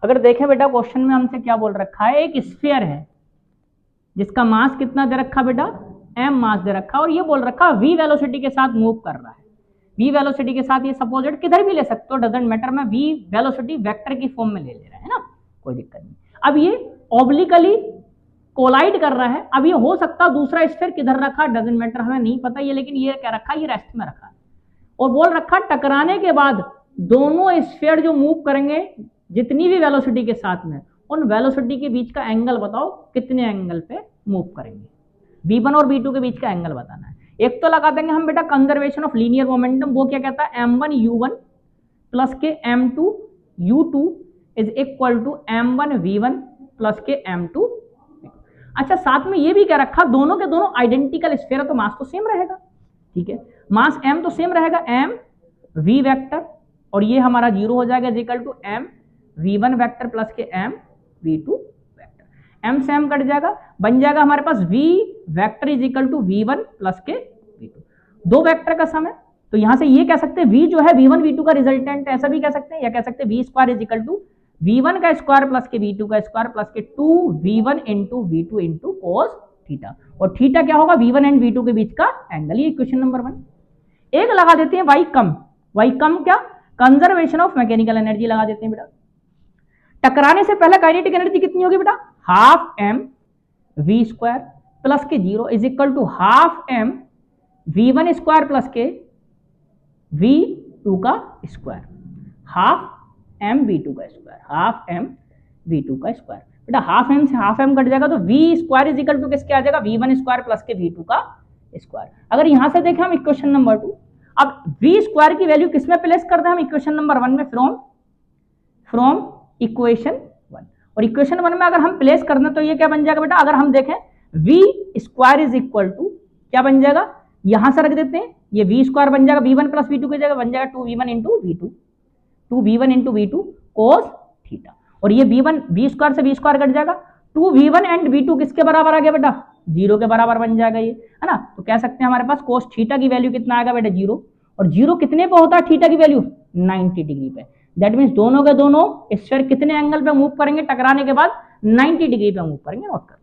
अगर देखें बेटा क्वेश्चन में हमसे क्या बोल रखा है, एक स्फीयर है जिसका मास कितना दे रखा बेटा, m मास दे रखा, और ये बोल रखा v वेलोसिटी के साथ मूव कर रहा है। v वेलोसिटी के साथ ये सपोजिट किधर भी ले सकते हो, डजंट मैटर, मैं v वेलोसिटी वेक्टर की फॉर्म में ले रहा है ना, कोई दिक्कत नहीं। अब ये ऑब्लिकली कोलाइड कर रहा है, अब ये हो सकता दूसरा स्फीयर किधर रखा, डजंट मैटर, हमें नहीं पता ये, लेकिन ये क्या रखा, ये रेस्ट में रखा, और बोल रखा टकराने के बाद दोनों स्फीयर जो मूव करेंगे जितनी भी वेलोसिटी के साथ में, उन वेलोसिटी के बीच का एंगल बताओ कितने एंगल पे मूव करेंगे, v1 और v2 के बीच का एंगल बताना है। एक तो लगा देंगे हम बेटा कंजर्वेशन ऑफ लीनियर मोमेंटम, वो क्या कहता है, m1 u1 प्लस के m2 u2 is equal to m1 v1 plus के m2। अच्छा, साथ में ये भी क्या रखा, दोनों के दोनों आइडेंटिकल स्फीयर है तो मास तो सेम रहेगा, ठीक है, मास m तो सेम रहेगा, m v वेक्टर, और ये हमारा 0 हो जाएगा is equal to m v1 vector plus के m v2 वेक्टर, m से m कट जाएगा, बन जाएगा हमारे पास v vector is equal to v1 plus के v2, दो वेक्टर का सम है, तो यहां से ये कह सकते हैं v जो है v1 v2 का रिजल्टेंट, ऐसा भी कह सकते हैं, या कह सकते हैं v square is equal to v1 का स्क्वायर प्लस के v2 का स्क्वायर प्लस के 2v1 into v2 into cos theta, और थीटा क्या होगा, v1 एंड v2 के बीच का एंगल, ये इक्वेशन नंबर 1। एक लगा देते हैं y कम क्या, कंजर्वेशन ऑफ मैकेनिकल एनर्जी लगा देते हैं बेटा। टकराने से पहले काइनेटिक एनर्जी कितनी होगी बेटा, half m v square plus के 0 is equal to half m v1 square plus के v2 का स्क्वायर, हाफ m v2 का स्क्वायर, हाफ m v2 का स्क्वायर। बेटा हाफ m से हाफ m कट जाएगा तो v square is equal to किसके आ जाएगा, v1 स्क्वायर प्लस के v2 का स्क्वायर। अगर यहां से देखें हम इक्वेशन नंबर 2, अब v स्क्वायर की वैल्यू किसमें प्लेस कर दें हम, इक्वेशन नंबर 1 में, फ्रॉम इक्वेशन 1, और इक्वेशन 1 में अगर हम प्लेस कर दें तो ये क्या बन जाएगा बेटा, अगर हम देखें v square is equal to क्या बन जाएगा, यहां से रख देते हैं, ये v स्क्वायर बन जाएगा v1 प्लस v2 की जगह बन जाएगा 2v1 into v2, 2v1 into v2 cos theta, और ये v स्क्वायर से v स्क्वायर कट जाएगा, 2v1 एंड v2 किसके बराबर आ गया बेटा, 0 के बराबर बन जाएगा ये, है ना, तो कह सकते हैं हमारे पास कोस थीटा की वैल्यू कितना आएगा बेटा, 0, और 0 कितने पे होता है थीटा की वैल्यू, 90 डिग्री पे, दैट मीन्स दोनों के दोनों स्फीयर कितने एंगल पे मूव करेंगे, टकराने के बाद 90 डिग्री पे मूव करेंगे, नोट कर।